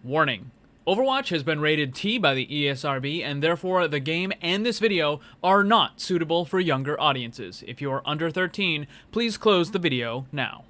Warning. Overwatch has been rated T by the ESRB, and therefore the game and this video are not suitable for younger audiences. If you are under 13, please close the video now.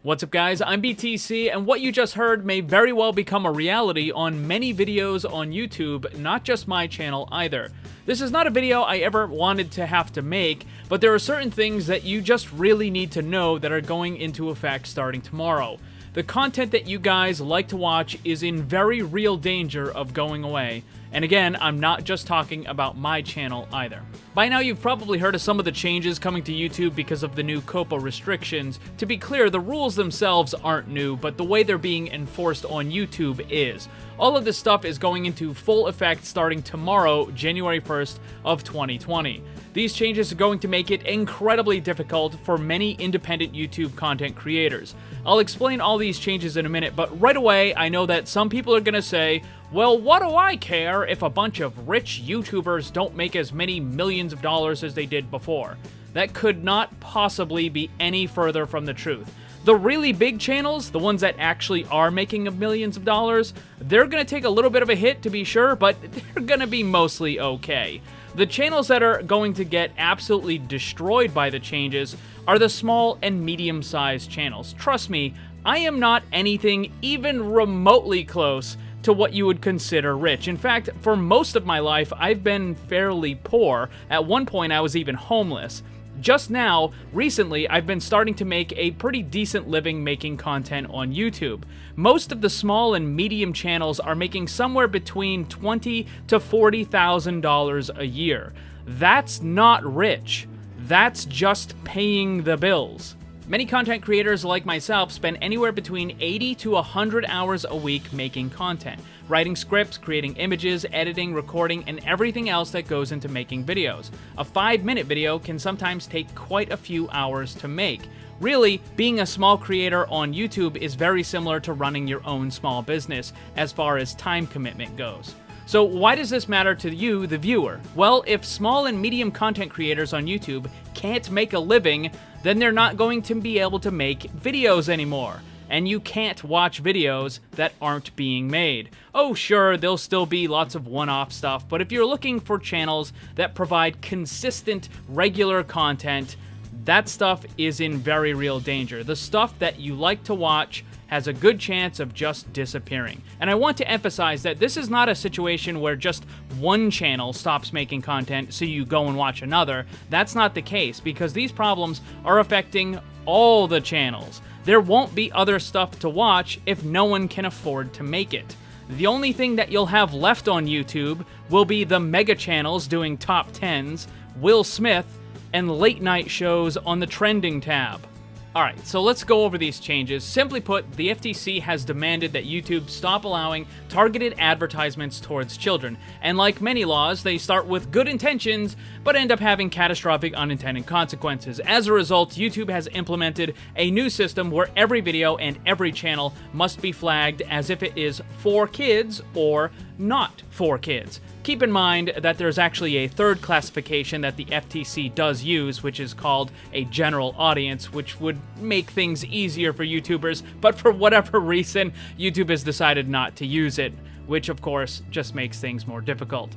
What's up guys, I'm BTC, and what you just heard may very well become a reality on many videos on YouTube, not just my channel either. This is not a video I ever wanted to have to make, but there are certain things that you just really need to know that are going into effect starting tomorrow. The content that you guys like to watch is in very real danger of going away. And again, I'm not just talking about my channel either. By now you've probably heard of some of the changes coming to YouTube because of the new COPPA restrictions. To be clear, the rules themselves aren't new, but the way they're being enforced on YouTube is. All of this stuff is going into full effect starting tomorrow, January 1st of 2020. These changes are going to make it incredibly difficult for many independent YouTube content creators. I'll explain all these changes in a minute, but right away I know that some people are gonna say, well, what do I care if a bunch of rich YouTubers don't make as many millions of dollars as they did before? That could not possibly be any further from the truth. The really big channels, the ones that actually are making millions of dollars, they're gonna take a little bit of a hit to be sure, but they're gonna be mostly okay. The channels that are going to get absolutely destroyed by the changes are the small and medium-sized channels. Trust me, I am not anything even remotely close to what you would consider rich. In fact, for most of my life, I've been fairly poor. At one point, I was even homeless. Just now, recently, I've been starting to make a pretty decent living making content on YouTube. Most of the small and medium channels are making somewhere between $20,000 to $40,000 a year. That's not rich. That's just paying the bills. Many content creators like myself spend anywhere between 80 to 100 hours a week making content, writing scripts, creating images, editing, recording, and everything else that goes into making videos. A 5-minute video can sometimes take quite a few hours to make. Really, being a small creator on YouTube is very similar to running your own small business as far as time commitment goes. So why does this matter to you, the viewer? Well, if small and medium content creators on YouTube can't make a living, then they're not going to be able to make videos anymore. And you can't watch videos that aren't being made. Oh sure, there'll still be lots of one-off stuff, but if you're looking for channels that provide consistent, regular content, that stuff is in very real danger. The stuff that you like to watch has a good chance of just disappearing. And I want to emphasize that this is not a situation where just one channel stops making content so you go and watch another. That's not the case, because these problems are affecting all the channels. There won't be other stuff to watch if no one can afford to make it. The only thing that you'll have left on YouTube will be the mega channels doing top 10s, Will Smith, and late night shows on the trending tab. Alright, so let's go over these changes. Simply put, the FTC has demanded that YouTube stop allowing targeted advertisements towards children. And like many laws, they start with good intentions, but end up having catastrophic unintended consequences. As a result, YouTube has implemented a new system where every video and every channel must be flagged as if it is for kids or not for kids. Keep in mind that there's actually a third classification that the FTC does use, which is called a general audience, which would make things easier for YouTubers, but for whatever reason, YouTube has decided not to use it, which of course just makes things more difficult.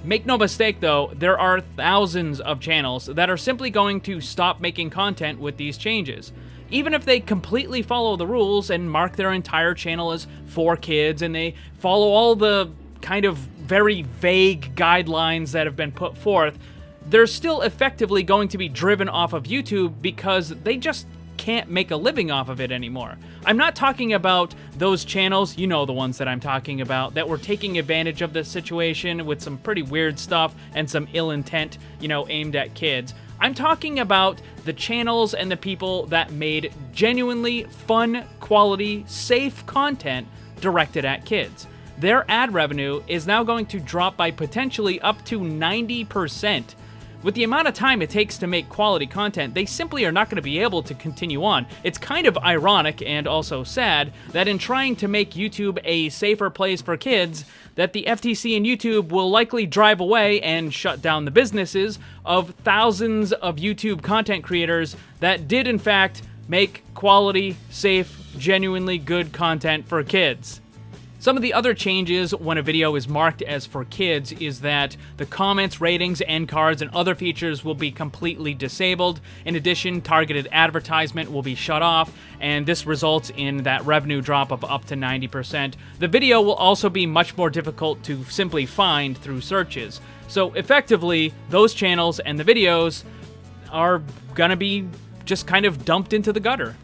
Make no mistake though, there are thousands of channels that are simply going to stop making content with these changes. Even if they completely follow the rules and mark their entire channel as for kids, and they follow all the kind of very vague guidelines that have been put forth, they're still effectively going to be driven off of YouTube because they just can't make a living off of it anymore. I'm not talking about those channels, you know the ones that I'm talking about, that were taking advantage of this situation with some pretty weird stuff and some ill intent, aimed at kids. I'm talking about the channels and the people that made genuinely fun, quality, safe content directed at kids. Their ad revenue is now going to drop by potentially up to 90%, With the amount of time it takes to make quality content, they simply are not going to be able to continue on. It's kind of ironic and also sad that in trying to make YouTube a safer place for kids, that the FTC and YouTube will likely drive away and shut down the businesses of thousands of YouTube content creators that did in fact make quality, safe, genuinely good content for kids. Some of the other changes when a video is marked as for kids is that the comments, ratings, end cards, and other features will be completely disabled. In addition, targeted advertisement will be shut off, and this results in that revenue drop of up to 90%. The video will also be much more difficult to simply find through searches. So effectively, those channels and the videos are gonna be just kind of dumped into the gutter.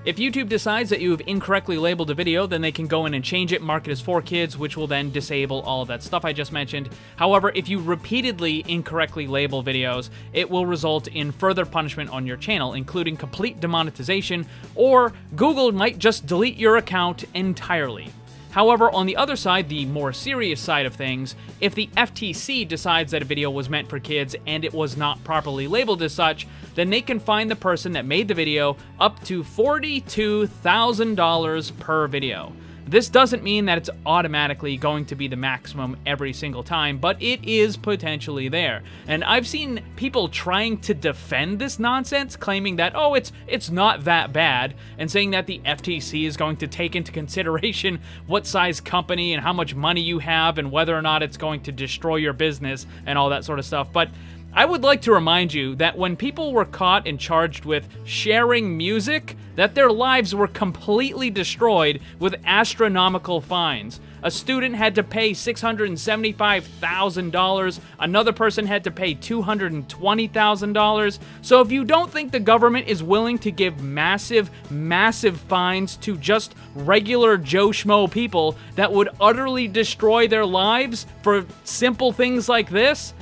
If YouTube decides that you have incorrectly labeled a video, then they can go in and change it, mark it as for kids, which will then disable all of that stuff I just mentioned. However, if you repeatedly incorrectly label videos, it will result in further punishment on your channel, including complete demonetization, or Google might just delete your account entirely. However, on the other side, the more serious side of things, if the FTC decides that a video was meant for kids and it was not properly labeled as such, then they can fine the person that made the video up to $42,000 per video. This doesn't mean that it's automatically going to be the maximum every single time, but it is potentially there. And I've seen people trying to defend this nonsense, claiming that, oh, it's not that bad, and saying that the FTC is going to take into consideration what size company and how much money you have and whether or not it's going to destroy your business and all that sort of stuff. But I would like to remind you that when people were caught and charged with sharing music, that their lives were completely destroyed with astronomical fines. A student had to pay $675,000, another person had to pay $220,000. So if you don't think the government is willing to give massive, massive fines to just regular Joe Schmo people that would utterly destroy their lives for simple things like this,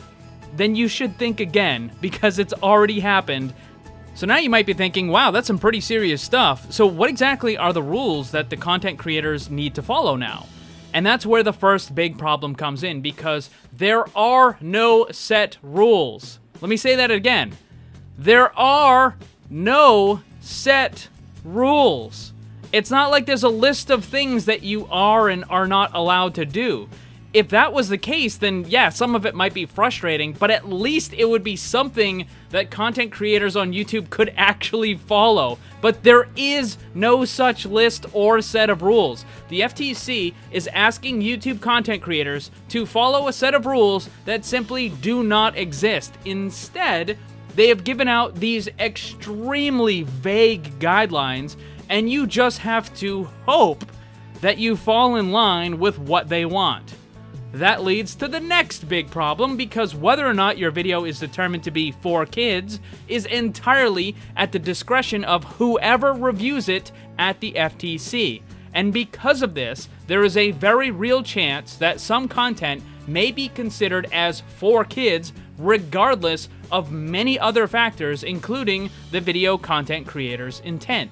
then you should think again, because it's already happened. So now you might be thinking, wow, that's some pretty serious stuff. So what exactly are the rules that the content creators need to follow now? And that's where the first big problem comes in, because there are no set rules. Let me say that again. There are no set rules. It's not like there's a list of things that you are and are not allowed to do. If that was the case, then yeah, some of it might be frustrating, but at least it would be something that content creators on YouTube could actually follow. But there is no such list or set of rules. The FTC is asking YouTube content creators to follow a set of rules that simply do not exist. Instead, they have given out these extremely vague guidelines, and you just have to hope that you fall in line with what they want. That leads to the next big problem, because whether or not your video is determined to be for kids is entirely at the discretion of whoever reviews it at the FTC. And because of this, there is a very real chance that some content may be considered as for kids regardless of many other factors, including the video content creator's intent.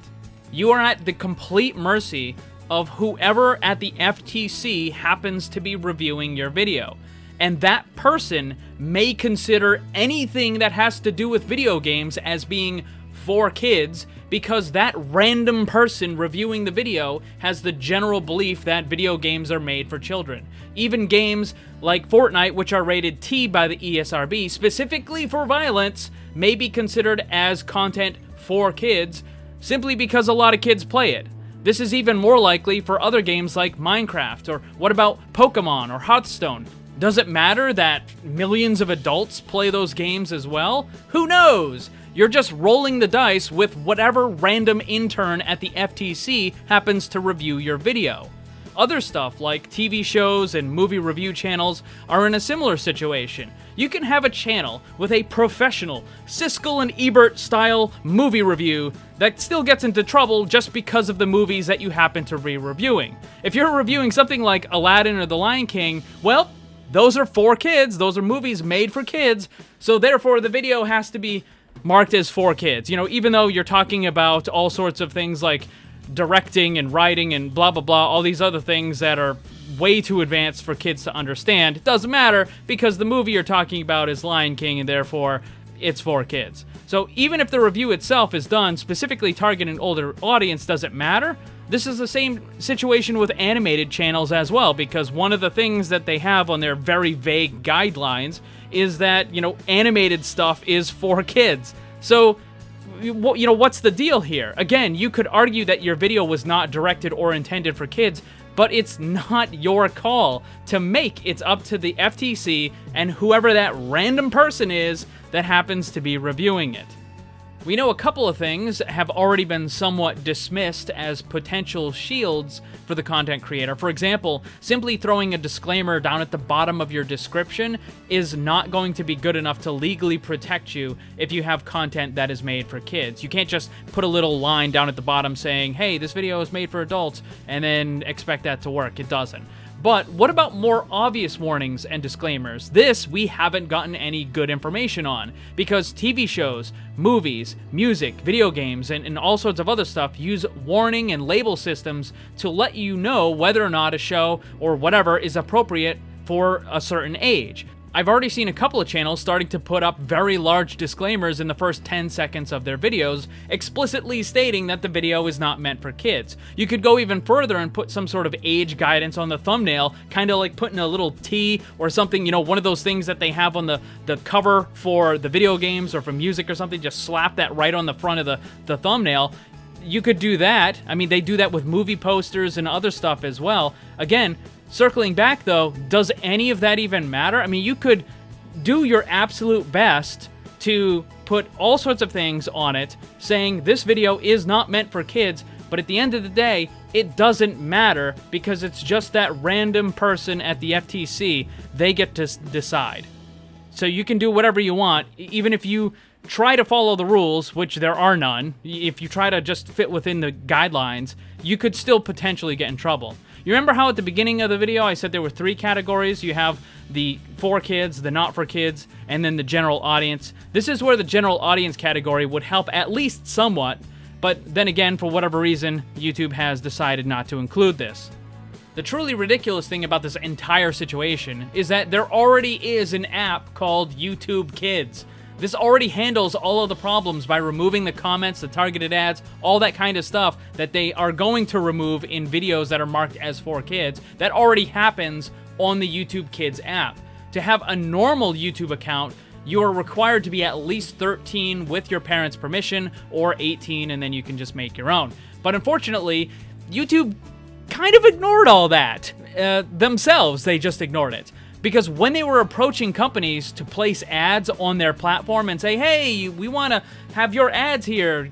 You are at the complete mercy of whoever at the FTC happens to be reviewing your video. And that person may consider anything that has to do with video games as being for kids, because that random person reviewing the video has the general belief that video games are made for children. Even games like Fortnite, which are rated T by the ESRB, specifically for violence, may be considered as content for kids, simply because a lot of kids play it. This is even more likely for other games like Minecraft, or what about Pokemon or Hearthstone? Does it matter that millions of adults play those games as well? Who knows? You're just rolling the dice with whatever random intern at the FTC happens to review your video. Other stuff like TV shows and movie review channels are in a similar situation. You can have a channel with a professional Siskel and Ebert style movie review that still gets into trouble just because of the movies that you happen to be reviewing. If you're reviewing something like Aladdin or The Lion King, well, those are for kids, those are movies made for kids, so therefore the video has to be marked as for kids. You know, even though you're talking about all sorts of things like directing and writing and blah blah blah, all these other things that are way too advanced for kids to understand. It doesn't matter because the movie you're talking about is Lion King and therefore it's for kids. So even if the review itself is done specifically targeting an older audience, doesn't matter. This is the same situation with animated channels as well, because one of the things that they have on their very vague guidelines is that, animated stuff is for kids. So, what's the deal here? Again, you could argue that your video was not directed or intended for kids, but it's not your call to make. It's up to the FTC and whoever that random person is that happens to be reviewing it. We know a couple of things have already been somewhat dismissed as potential shields for the content creator. For example, simply throwing a disclaimer down at the bottom of your description is not going to be good enough to legally protect you if you have content that is made for kids. You can't just put a little line down at the bottom saying, hey, this video is made for adults, and then expect that to work. It doesn't. But what about more obvious warnings and disclaimers? This we haven't gotten any good information on, because TV shows, movies, music, video games, and all sorts of other stuff use warning and label systems to let you know whether or not a show or whatever is appropriate for a certain age. I've already seen a couple of channels starting to put up very large disclaimers in the first 10 seconds of their videos, explicitly stating that the video is not meant for kids. You could go even further and put some sort of age guidance on the thumbnail, kind of like putting a little T or something, one of those things that they have on the cover for the video games or for music or something, just slap that right on the front of the thumbnail. You could do that. I mean, they do that with movie posters and other stuff as well. Again, circling back though, does any of that even matter? I mean, you could do your absolute best to put all sorts of things on it saying this video is not meant for kids, but at the end of the day, it doesn't matter because it's just that random person at the FTC. They get to decide. So you can do whatever you want, even if you try to follow the rules, which there are none. If you try to just fit within the guidelines, you could still potentially get in trouble. You remember how at the beginning of the video I said there were 3 categories? You have the for kids, the not for kids, and then the general audience. This is where the general audience category would help at least somewhat, but then again, for whatever reason, YouTube has decided not to include this. The truly ridiculous thing about this entire situation is that there already is an app called YouTube Kids. This already handles all of the problems by removing the comments, the targeted ads, all that kind of stuff that they are going to remove in videos that are marked as for kids. That already happens on the YouTube Kids app. To have a normal YouTube account, you are required to be at least 13 with your parents' permission, or 18, and then you can just make your own. But unfortunately, YouTube kind of ignored all that. Themselves, they just ignored it. Because when they were approaching companies to place ads on their platform and say, hey, we want to have your ads here,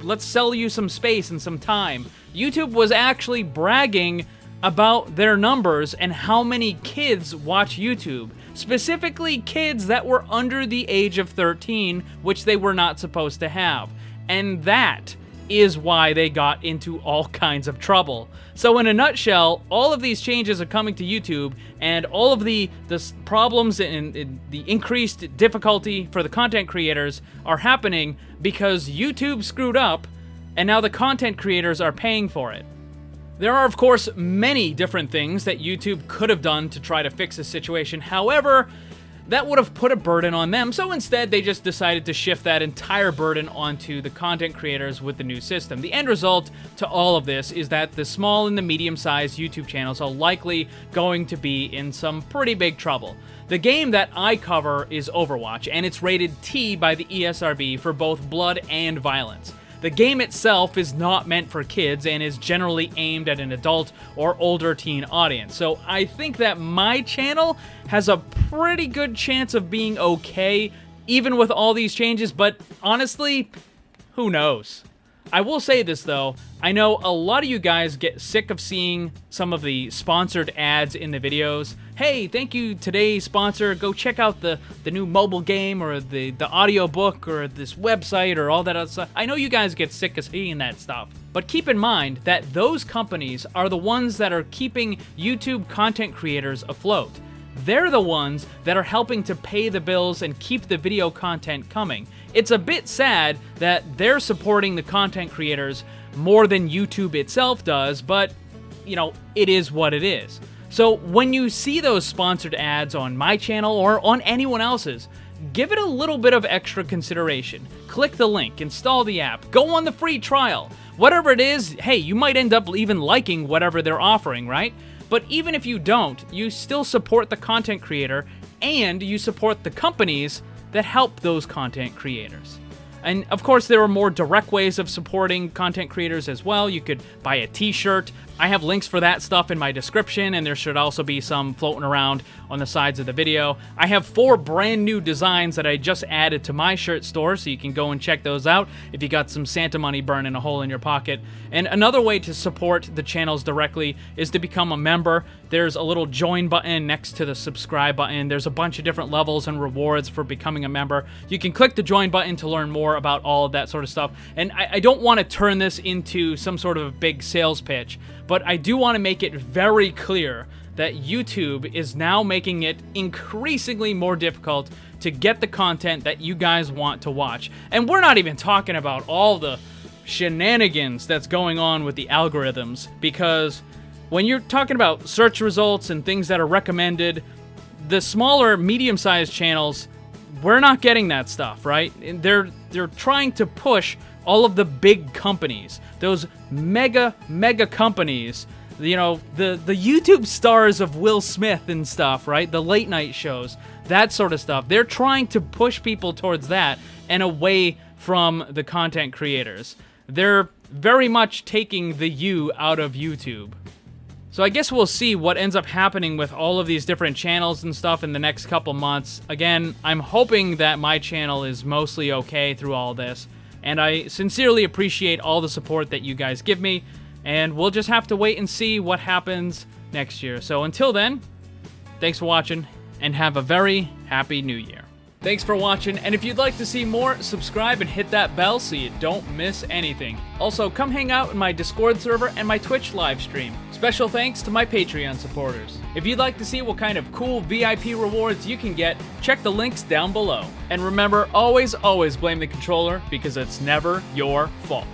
let's sell you some space and some time, YouTube was actually bragging about their numbers and how many kids watch YouTube. Specifically kids that were under the age of 13, which they were not supposed to have. And that is why they got into all kinds of trouble. So in a nutshell, all of these changes are coming to YouTube, and all of the problems and the increased difficulty for the content creators are happening because YouTube screwed up, and now the content creators are paying for it. There are, of course, many different things that YouTube could have done to try to fix this situation. However, that would have put a burden on them, so instead they just decided to shift that entire burden onto the content creators with the new system. The end result to all of this is that the small and the medium-sized YouTube channels are likely going to be in some pretty big trouble. The game that I cover is Overwatch, and it's rated T by the ESRB for both blood and violence. The game itself is not meant for kids and is generally aimed at an adult or older teen audience. So I think that my channel has a pretty good chance of being okay, even with all these changes, but honestly, who knows? I will say this though, I know a lot of you guys get sick of seeing some of the sponsored ads in the videos. Hey, thank you, today's sponsor, go check out the new mobile game or the audio book or this website or all that other stuff. I know you guys get sick of seeing that stuff. But keep in mind that those companies are the ones that are keeping YouTube content creators afloat. They're the ones that are helping to pay the bills and keep the video content coming. It's a bit sad that they're supporting the content creators more than YouTube itself does, but it is what it is. So when you see those sponsored ads on my channel or on anyone else's, give it a little bit of extra consideration. Click the link, install the app, go on the free trial. Whatever it is, hey, you might end up even liking whatever they're offering, right? But even if you don't, you still support the content creator and you support the companies that help those content creators. And of course, there are more direct ways of supporting content creators as well. You could buy a t-shirt. I have links for that stuff in my description, and there should also be some floating around on the sides of the video. I have 4 brand new designs that I just added to my shirt store, so you can go and check those out if you got some Santa money burning a hole in your pocket. And another way to support the channels directly is to become a member. There's a little join button next to the subscribe button. There's a bunch of different levels and rewards for becoming a member. You can click the join button to learn more about all of that sort of stuff. And I don't want to turn this into some sort of big sales pitch, but I do want to make it very clear that YouTube is now making it increasingly more difficult to get the content that you guys want to watch. And we're not even talking about all the shenanigans that's going on with the algorithms, because when you're talking about search results and things that are recommended, the smaller, medium-sized channels, we're not getting that stuff, right? They're trying to push all of the big companies, those mega companies, the YouTube stars of Will Smith and stuff, right? The late night shows, that sort of stuff. They're trying to push people towards that and away from the content creators. They're very much taking the you out of YouTube. So I guess we'll see what ends up happening with all of these different channels and stuff in the next couple months. Again, I'm hoping that my channel is mostly okay through all this, and I sincerely appreciate all the support that you guys give me, and we'll just have to wait and see what happens next year. So until then, thanks for watching, and have a very happy new year. Thanks for watching, and if you'd like to see more, subscribe and hit that bell so you don't miss anything. Also, come hang out in my Discord server and my Twitch live stream. Special thanks to my Patreon supporters. If you'd like to see what kind of cool VIP rewards you can get, check the links down below. And remember, always blame the controller, because it's never your fault.